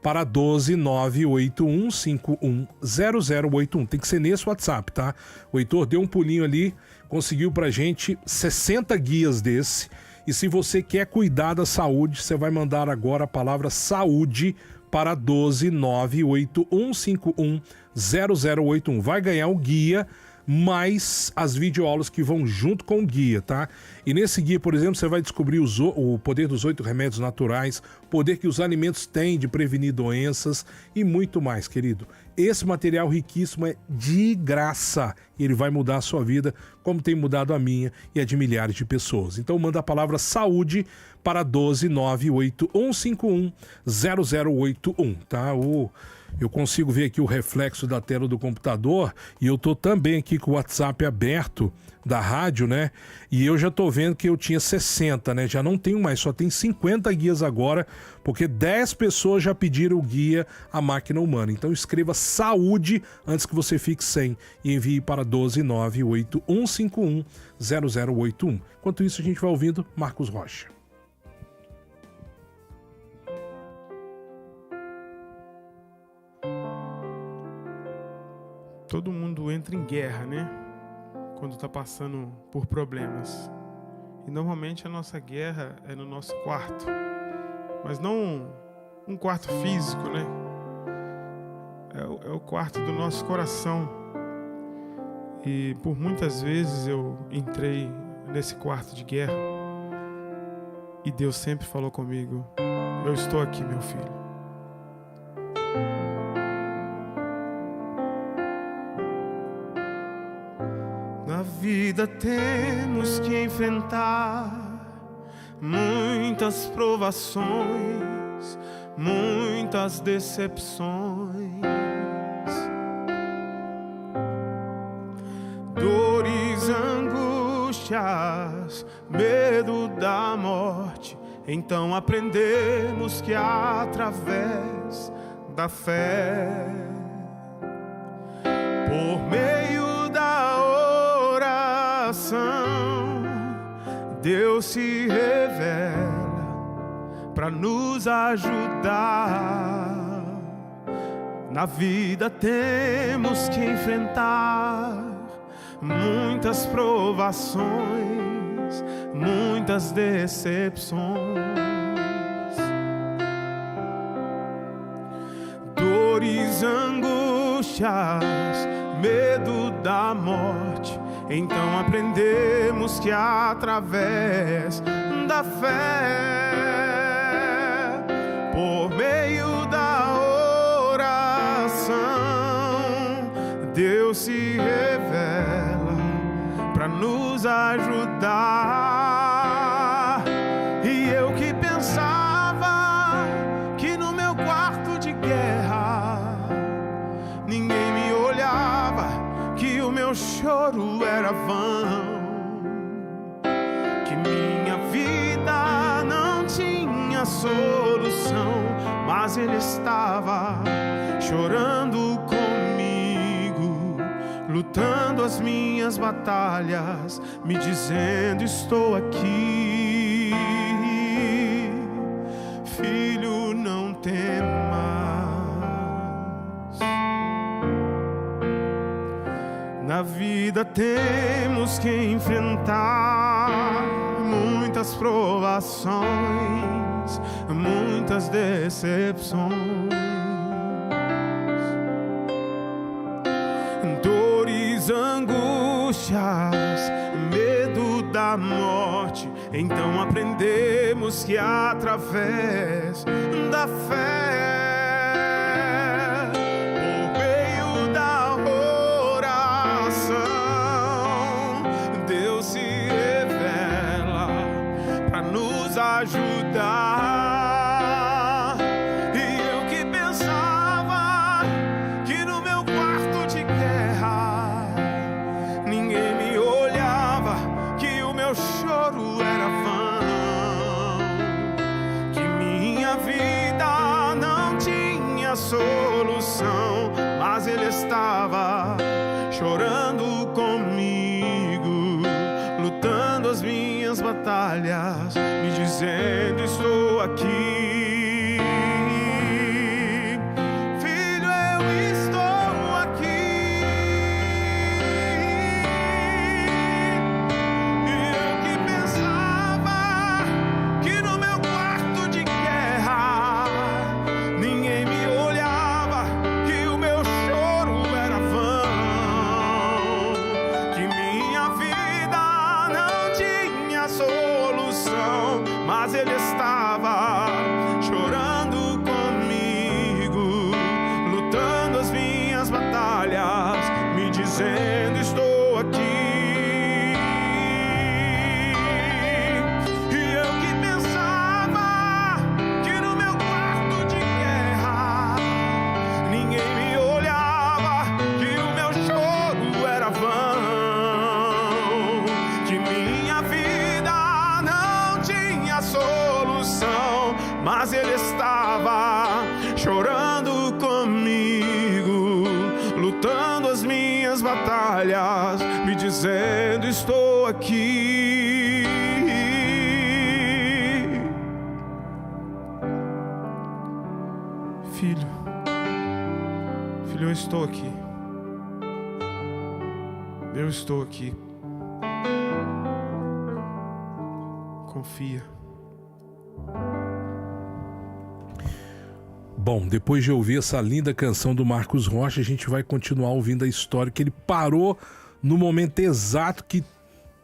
para 12981510081. Tem que ser nesse WhatsApp, tá? O Heitor deu um pulinho ali, conseguiu pra gente 60 guias desse E se você quer cuidar da saúde, você vai mandar agora a palavra saúde para 12981510081. Vai ganhar o guia, mais as videoaulas que vão junto com o guia, tá? E nesse guia, por exemplo, você vai descobrir o poder dos 8 remédios naturais, o poder que os alimentos têm de prevenir doenças e muito mais, querido. Esse material riquíssimo é de graça e ele vai mudar a sua vida, como tem mudado a minha e a de milhares de pessoas. Então manda a palavra saúde para 12981510081, tá? Eu consigo ver aqui o reflexo da tela do computador e eu tô também aqui com o WhatsApp aberto da rádio, né? E eu já tô vendo que eu tinha 60, né? Já não tenho mais, só tem 50 guias agora, porque 10 pessoas já pediram o guia A Máquina Humana. Então escreva saúde antes que você fique sem e envie para 12981510081. Enquanto isso, a gente vai ouvindo Marcos Rocha. Todo mundo entra em guerra, né? Quando tá passando por problemas. E normalmente a nossa guerra é no nosso quarto. Mas não um quarto físico, né? É o quarto do nosso coração. E por muitas vezes eu entrei nesse quarto de guerra. E Deus sempre falou comigo: eu estou aqui, meu filho. Na vida temos que enfrentar muitas provações, muitas decepções, dores, angústias, medo da morte. Então aprendemos que através da fé, por meio da oração, Deus se revela para nos ajudar. Na vida temos que enfrentar muitas provações, muitas decepções, dores, angústias, medo da morte. Então aprendemos que através da fé, por meio da oração, Deus se revela para nos ajudar. E eu que pensava que no meu quarto de guerra ninguém me olhava, que o meu choro era vão, que minha vida não tinha solução, mas Ele estava chorando comigo, lutando as minhas batalhas, me dizendo: estou aqui, filho, não temas. Na vida temos que enfrentar muitas provações, muitas decepções, dores, angústias, medo da morte. Então aprendemos que através da fé, ajudar. E eu que pensava que no meu quarto de guerra ninguém me olhava, que o meu choro era vão, que minha vida não tinha solução, mas Ele estava chorando comigo, lutando as minhas batalhas, me dizendo: estou aqui, filho, eu estou aqui. E eu que pensava mas ele estava chorando comigo, lutando as minhas batalhas, me dizendo: estou aqui. Filho, eu estou aqui. Eu estou aqui. Confia. Bom, depois de ouvir essa linda canção do Marcos Rocha, a gente vai continuar ouvindo a história que ele parou no momento exato que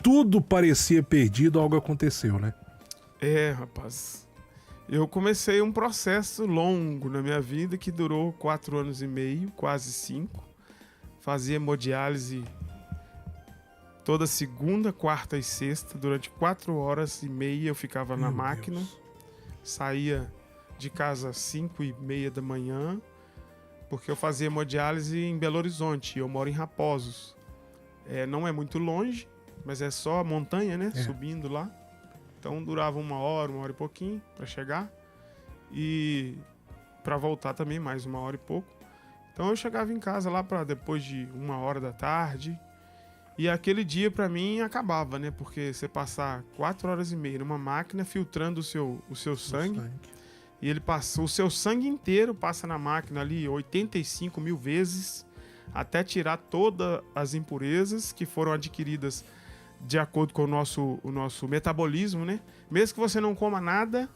tudo parecia perdido, algo aconteceu, né? Rapaz. Eu comecei um processo longo na minha vida que durou 4 anos e meio, quase 5. Fazia hemodiálise toda segunda, quarta e sexta. Durante 4 horas e meia eu ficava na máquina. Saía de casa às 5h30 da manhã, porque eu fazia hemodiálise em Belo Horizonte. Eu moro em Raposos. Não é muito longe, mas é só montanha, né? Subindo lá. Então durava 1 hora e pouquinho para chegar. E para voltar também mais 1 hora e pouco. Então eu chegava em casa lá para depois de 1h da tarde. E aquele dia para mim acabava, né? Porque você passar 4 horas e meia numa máquina filtrando o seu sangue. E ele passa, o seu sangue inteiro passa na máquina ali 85 mil vezes até tirar todas as impurezas que foram adquiridas de acordo com o nosso metabolismo, né? Mesmo que você não coma nada,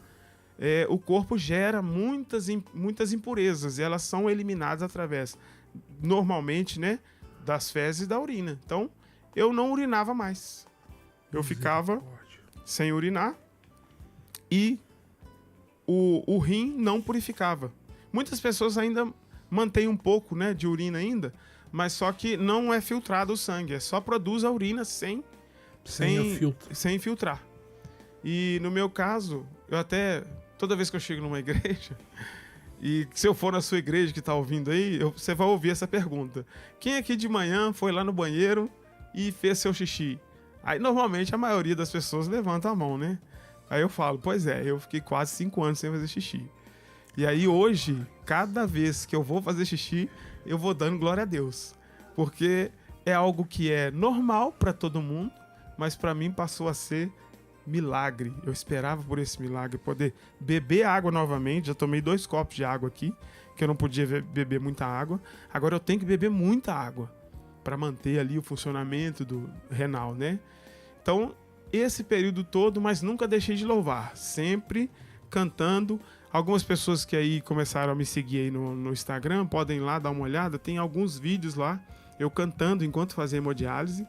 o corpo gera muitas impurezas e elas são eliminadas através, normalmente, né, das fezes e da urina. Então, eu não urinava mais. Eu ficava sem urinar e o rim não purificava. Muitas pessoas ainda mantêm um pouco, né, de urina ainda, mas só que não é filtrado o sangue, só produz a urina sem filtrar. E no meu caso, eu até, toda vez que eu chego numa igreja, e se eu for na sua igreja que está ouvindo aí, você vai ouvir essa pergunta: quem aqui de manhã foi lá no banheiro e fez seu xixi? Aí normalmente a maioria das pessoas levanta a mão, né? Aí eu falo: pois é, eu fiquei quase 5 anos sem fazer xixi. E aí hoje, cada vez que eu vou fazer xixi, eu vou dando glória a Deus, porque é algo que é normal para todo mundo, mas para mim passou a ser milagre. Eu esperava por esse milagre, poder beber água novamente. Já tomei 2 copos de água aqui, que eu não podia beber muita água. Agora eu tenho que beber muita água para manter ali o funcionamento do renal, né? Então, esse período todo, mas nunca deixei de louvar, sempre cantando. Algumas pessoas que aí começaram a me seguir aí no Instagram, podem ir lá dar uma olhada, tem alguns vídeos lá, eu cantando enquanto fazia hemodiálise.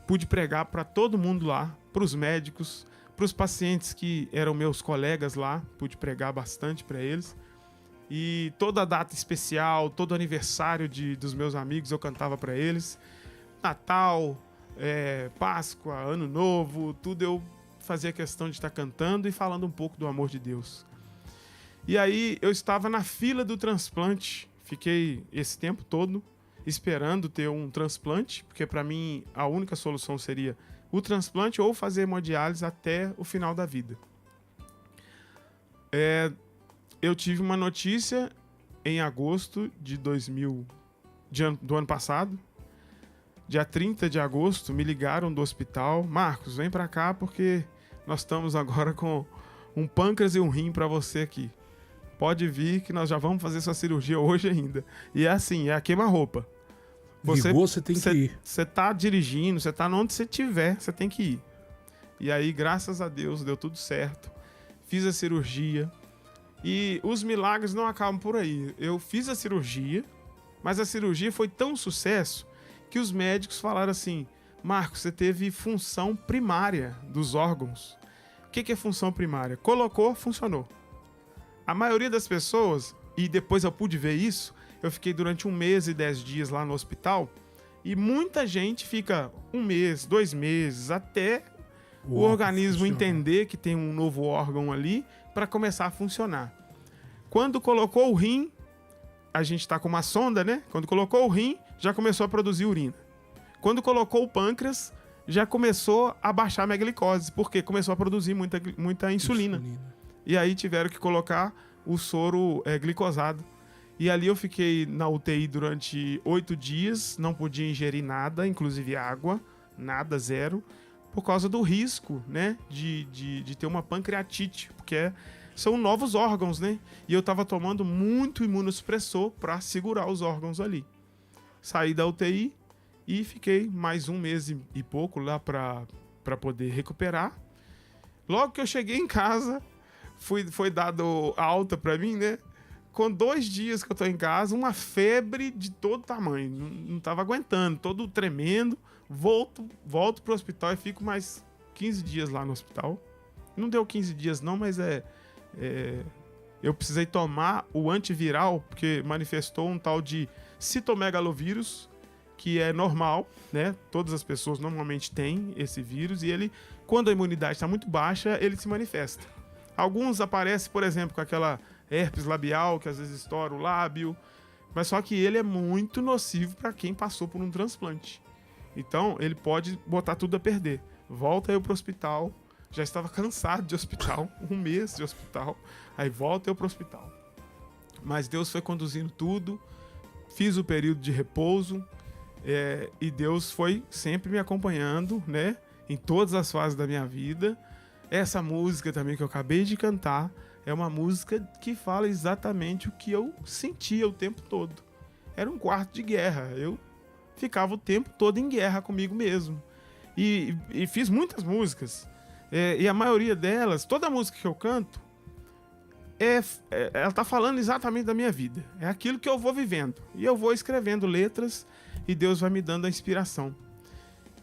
Pude pregar para todo mundo lá, para os médicos, para os pacientes que eram meus colegas lá, pude pregar bastante para eles. E toda data especial, todo aniversário dos meus amigos eu cantava para eles. Natal, Páscoa, Ano Novo, tudo eu fazia questão de estar cantando e falando um pouco do amor de Deus. E aí eu estava na fila do transplante, fiquei esse tempo todo esperando ter um transplante, porque para mim a única solução seria o transplante ou fazer hemodiálise até o final da vida. Eu tive uma notícia em agosto do ano passado. Dia 30 de agosto me ligaram do hospital: Marcos, vem para cá porque nós estamos agora com um pâncreas e um rim para você aqui. Pode vir que nós já vamos fazer sua cirurgia hoje ainda. E é assim, é a queima-roupa. Você tem que ir. Você tá dirigindo, você tá onde você estiver, você tem que ir. E aí, graças a Deus, deu tudo certo. Fiz a cirurgia. E os milagres não acabam por aí. Eu fiz a cirurgia, mas a cirurgia foi tão sucesso que os médicos falaram assim: Marcos, você teve função primária dos órgãos. O que é função primária? Colocou, funcionou. A maioria das pessoas, e depois eu pude ver isso, eu fiquei durante 1 mês e 10 dias lá no hospital, e muita gente fica 1 mês, 2 meses, até o organismo entender que tem um novo órgão ali para começar a funcionar. Quando colocou o rim, a gente está com uma sonda, né? Quando colocou o rim, já começou a produzir urina. Quando colocou o pâncreas, já começou a baixar a minha glicose, porque começou a produzir muita insulina. E aí tiveram que colocar o soro glicosado. E ali eu fiquei na UTI durante 8 dias, não podia ingerir nada, inclusive água, nada, zero, por causa do risco, né, de ter uma pancreatite, porque são novos órgãos, né? E eu tava tomando muito imunossupressor para segurar os órgãos ali. Saí da UTI e fiquei mais 1 mês e pouco lá para poder recuperar. Logo que eu cheguei em casa, foi dado alta para mim, né? Com 2 dias que eu tô em casa, uma febre de todo tamanho. Não tava aguentando, todo tremendo. Volto pro hospital e fico mais 15 dias lá no hospital. Não deu 15 dias não, mas eu precisei tomar o antiviral, porque manifestou um tal de citomegalovírus, que é normal, né? Todas as pessoas normalmente têm esse vírus, e ele, quando a imunidade está muito baixa, ele se manifesta. Alguns aparecem, por exemplo, com aquela herpes labial, que às vezes estoura o lábio, mas só que ele é muito nocivo para quem passou por um transplante. Então, ele pode botar tudo a perder. Volta eu pro hospital, já estava cansado de hospital, 1 mês de hospital, aí volta eu pro hospital. Mas Deus foi conduzindo tudo, fiz o período de repouso, e Deus foi sempre me acompanhando, né, em todas as fases da minha vida. Essa música também que eu acabei de cantar é uma música que fala exatamente o que eu sentia o tempo todo. Era um quarto de guerra, eu ficava o tempo todo em guerra comigo mesmo. E fiz muitas músicas, e a maioria delas, toda música que eu canto, ela tá falando exatamente da minha vida. É aquilo que eu vou vivendo. E eu vou escrevendo letras e Deus vai me dando a inspiração.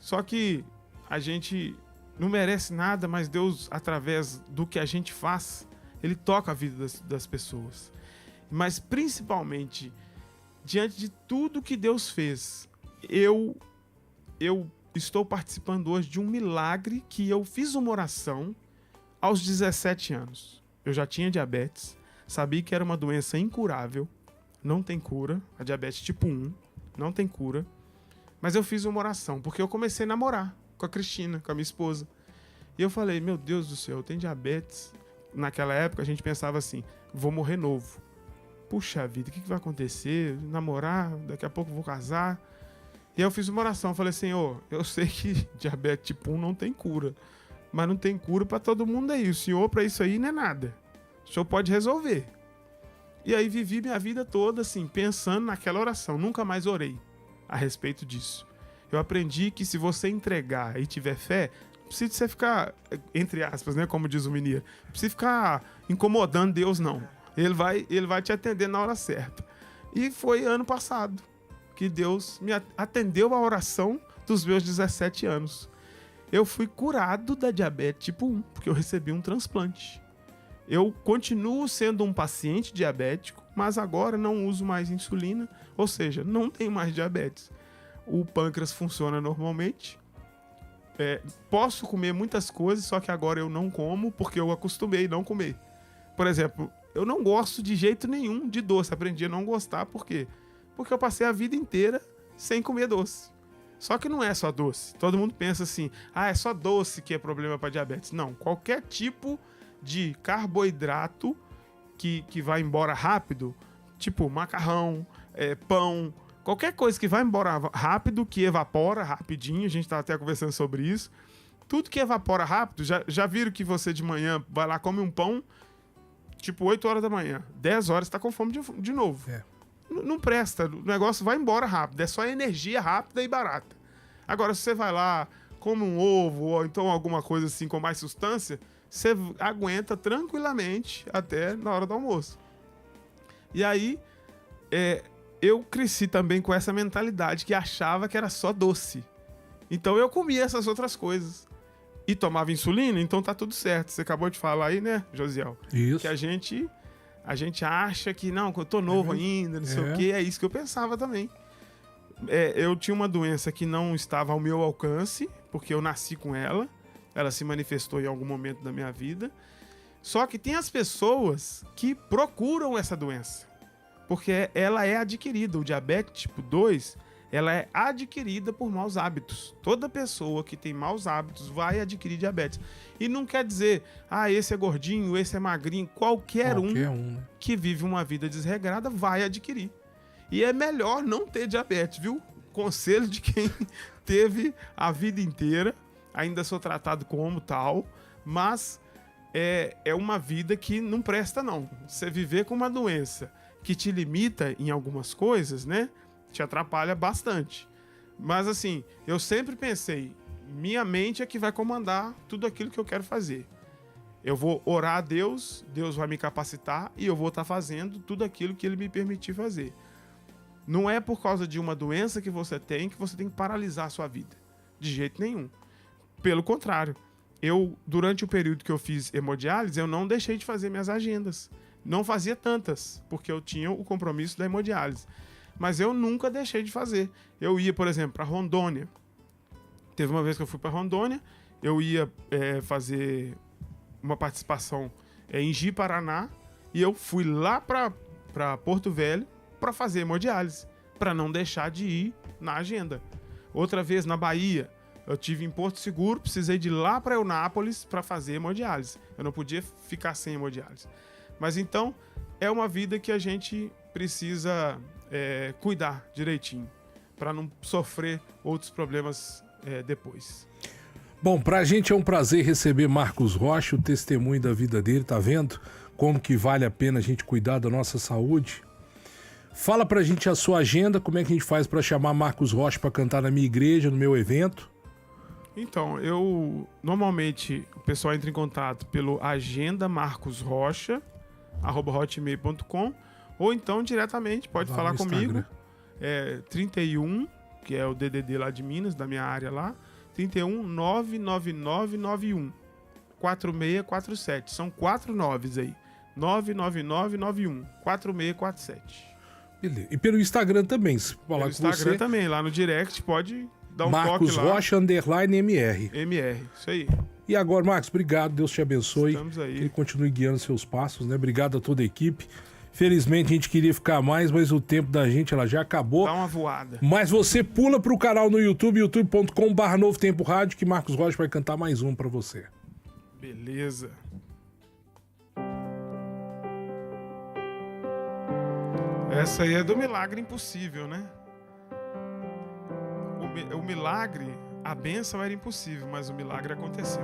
Só que a gente não merece nada, mas Deus, através do que a gente faz, Ele toca a vida das pessoas. Mas principalmente, diante de tudo que Deus fez, eu estou participando hoje de um milagre que eu fiz uma oração aos 17 anos. Eu já tinha diabetes, sabia que era uma doença incurável, não tem cura, a diabetes tipo 1, não tem cura. Mas eu fiz uma oração, porque eu comecei a namorar com a Cristina, com a minha esposa. E eu falei, meu Deus do céu, eu tenho diabetes. Naquela época a gente pensava assim, vou morrer novo. Puxa vida, o que vai acontecer? Namorar, daqui a pouco vou casar. E aí eu fiz uma oração, falei, Senhor, eu sei que diabetes tipo 1 não tem cura, mas não tem cura para todo mundo aí. O Senhor, para isso aí, não é nada. O Senhor pode resolver. E aí vivi minha vida toda assim, pensando naquela oração. Nunca mais orei a respeito disso. Eu aprendi que se você entregar e tiver fé, não precisa você ficar, entre aspas, né, como diz o Mineiro, não precisa ficar incomodando Deus, não. Ele vai te atender na hora certa. E foi ano passado que Deus me atendeu a oração dos meus 17 anos. Eu fui curado da diabetes tipo 1, porque eu recebi um transplante. Eu continuo sendo um paciente diabético, mas agora não uso mais insulina, ou seja, não tenho mais diabetes. O pâncreas funciona normalmente. Posso comer muitas coisas, só que agora eu não como porque eu acostumei a não comer. Por exemplo, eu não gosto de jeito nenhum de doce. Aprendi a não gostar, por quê? Porque eu passei a vida inteira sem comer doce. Só que não é só doce. Todo mundo pensa assim, é só doce que é problema para diabetes. Não, qualquer tipo de carboidrato que vai embora rápido, tipo macarrão, pão, qualquer coisa que vai embora rápido, que evapora rapidinho, a gente tá até conversando sobre isso, tudo que evapora rápido, já viram que você de manhã vai lá, come um pão, tipo 8 horas da manhã, 10 horas tá com fome de novo. Não presta, o negócio vai embora rápido, é só energia rápida e barata. Agora, se você vai lá, come um ovo, ou então alguma coisa assim com mais substância, você aguenta tranquilamente até na hora do almoço. E aí, eu cresci também com essa mentalidade que achava que era só doce. Então eu comia essas outras coisas. E tomava insulina, então tá tudo certo. Você acabou de falar aí, né, Josiel? Isso. Que a gente acha que, não, que eu tô novo ainda, não sei o quê. É isso que eu pensava também. Eu tinha uma doença que não estava ao meu alcance, porque eu nasci com ela. Ela se manifestou em algum momento da minha vida. Só que tem as pessoas que procuram essa doença, porque ela é adquirida. O diabetes tipo 2 ela é adquirida por maus hábitos. Toda pessoa que tem maus hábitos vai adquirir diabetes. E não quer dizer, esse é gordinho, esse é magrinho. Qualquer um né? que vive uma vida desregrada vai adquirir. E é melhor não ter diabetes, viu? Conselho de quem teve a vida inteira. Ainda sou tratado como tal, mas é uma vida que não presta, não. Você viver com uma doença que te limita em algumas coisas, né? Te atrapalha bastante. Mas assim, eu sempre pensei, minha mente é que vai comandar tudo aquilo que eu quero fazer. Eu vou orar a Deus, Deus vai me capacitar e eu vou estar fazendo tudo aquilo que Ele me permitir fazer. Não é por causa de uma doença que você tem que paralisar a sua vida. De jeito nenhum. Pelo contrário, durante o período que eu fiz hemodiálise, eu não deixei de fazer minhas agendas. Não fazia tantas, porque eu tinha o compromisso da hemodiálise. Mas eu nunca deixei de fazer. Eu ia, por exemplo, para Rondônia. Teve uma vez que eu fui para Rondônia, eu ia fazer uma participação em Ji-Paraná, e eu fui lá para Porto Velho para fazer hemodiálise, para não deixar de ir na agenda. Outra vez na Bahia, eu tive em Porto Seguro, precisei de ir lá para Eunápolis para fazer hemodiálise. Eu não podia ficar sem hemodiálise. Mas então, é uma vida que a gente precisa cuidar direitinho, para não sofrer outros problemas depois. Bom, pra gente é um prazer receber Marcos Rocha, o testemunho da vida dele, tá vendo? Como que vale a pena a gente cuidar da nossa saúde. Fala pra gente a sua agenda, como é que a gente faz pra chamar Marcos Rocha pra cantar na minha igreja, no meu evento? Então, normalmente o pessoal entra em contato pelo agendamarcosrocha@hotmail.com, ou então diretamente pode falar comigo. 31, que é o DDD lá de Minas, da minha área lá, 31 99991 4647. São 4 9s aí. 99991 4647. Beleza. E pelo Instagram também, se falar pelo com Instagram você. também, lá no direct pode dar um Marcos toque lá. Rocha _MR. MR, isso aí. E agora, Marcos, obrigado, Deus te abençoe. Estamos aí. Que Ele continue guiando seus passos, né? Obrigado a toda a equipe. Felizmente a gente queria ficar mais, mas o tempo da gente ela já acabou. Dá uma voada. Mas você pula pro canal no YouTube, youtube.com/Novo Tempo Rádio, que Marcos Rocha vai cantar mais um pra você. Beleza. Essa aí é do milagre impossível, né? O milagre, a bênção era impossível, mas o milagre aconteceu.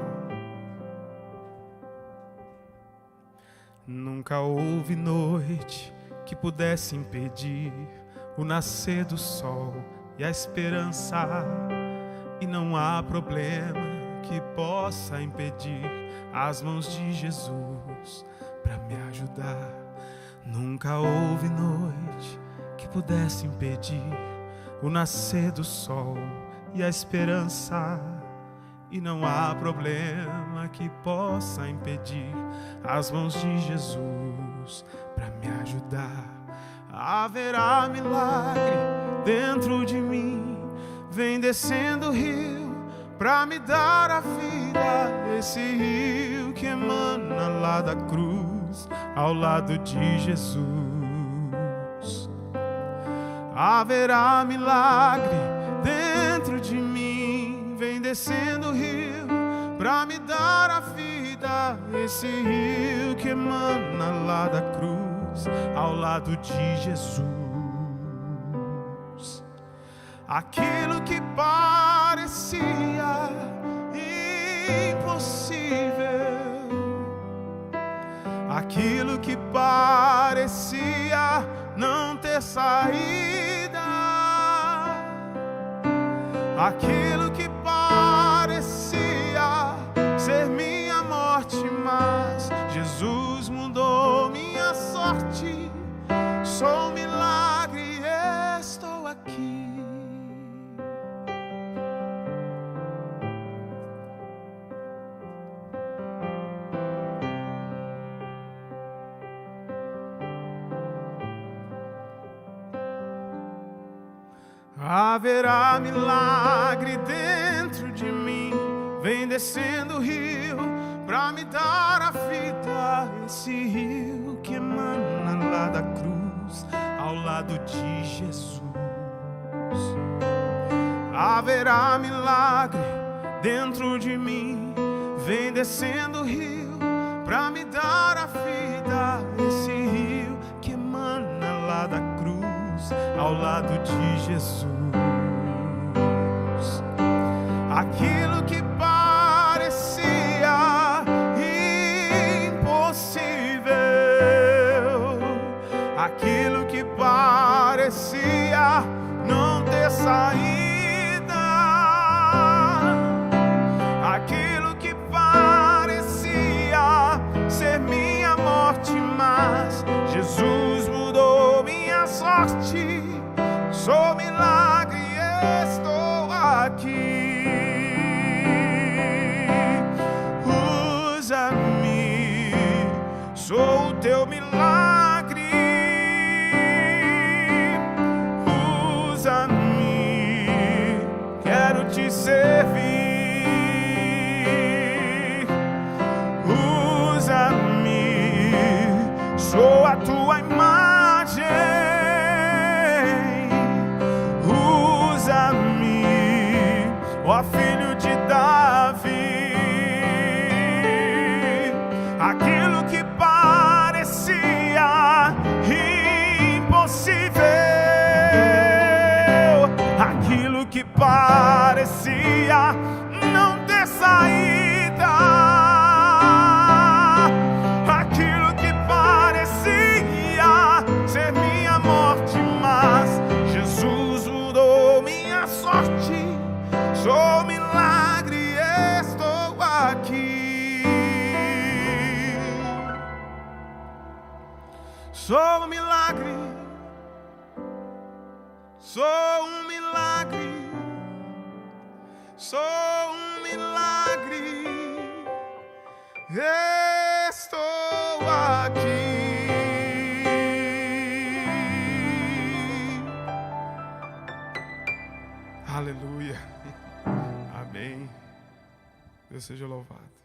Nunca houve noite que pudesse impedir o nascer do sol e a esperança. E não há problema que possa impedir as mãos de Jesus para me ajudar. Nunca houve noite que pudesse impedir o nascer do sol e a esperança. E não há problema que possa impedir as mãos de Jesus para me ajudar. Haverá milagre dentro de mim, vem descendo o rio para me dar a vida. Esse rio que emana lá da cruz, ao lado de Jesus. Haverá milagre dentro de mim, vem descendo o rio pra me dar a vida. Esse rio que emana lá da cruz, ao lado de Jesus. Aquilo que parecia impossível, aquilo que parecia não ter saída, aquilo que parecia ser minha morte, mas Jesus mudou minha sorte. Sou um milagre, estou aqui. Haverá milagre dentro de mim, vem descendo o rio pra me dar a vida. Esse rio que emana lá da cruz, ao lado de Jesus. haverá milagre dentro de mim. Vem descendo o rio pra me dar a vida. Esse rio que emana lá da cruz, ao lado de Jesus. Aquilo que parecia impossível, aquilo que parecia não ter saída, aquilo que parecia ser minha morte, mas Jesus mudou minha sorte. Sou milagre e estou aqui. Usa-me, sou o teu milagre. Usa-me, quero te servir. Usa-me, sou a tua imagem. Usa-me, ó filho de Davi. Aquilo que parecia impossível, aquilo que parecia não ter saída, aquilo que parecia ser minha morte, mas Jesus mudou minha sorte. Sou milagre e estou aqui. Sou um milagre, sou um milagre, sou um milagre, estou aqui. Aleluia, amém. Deus seja louvado.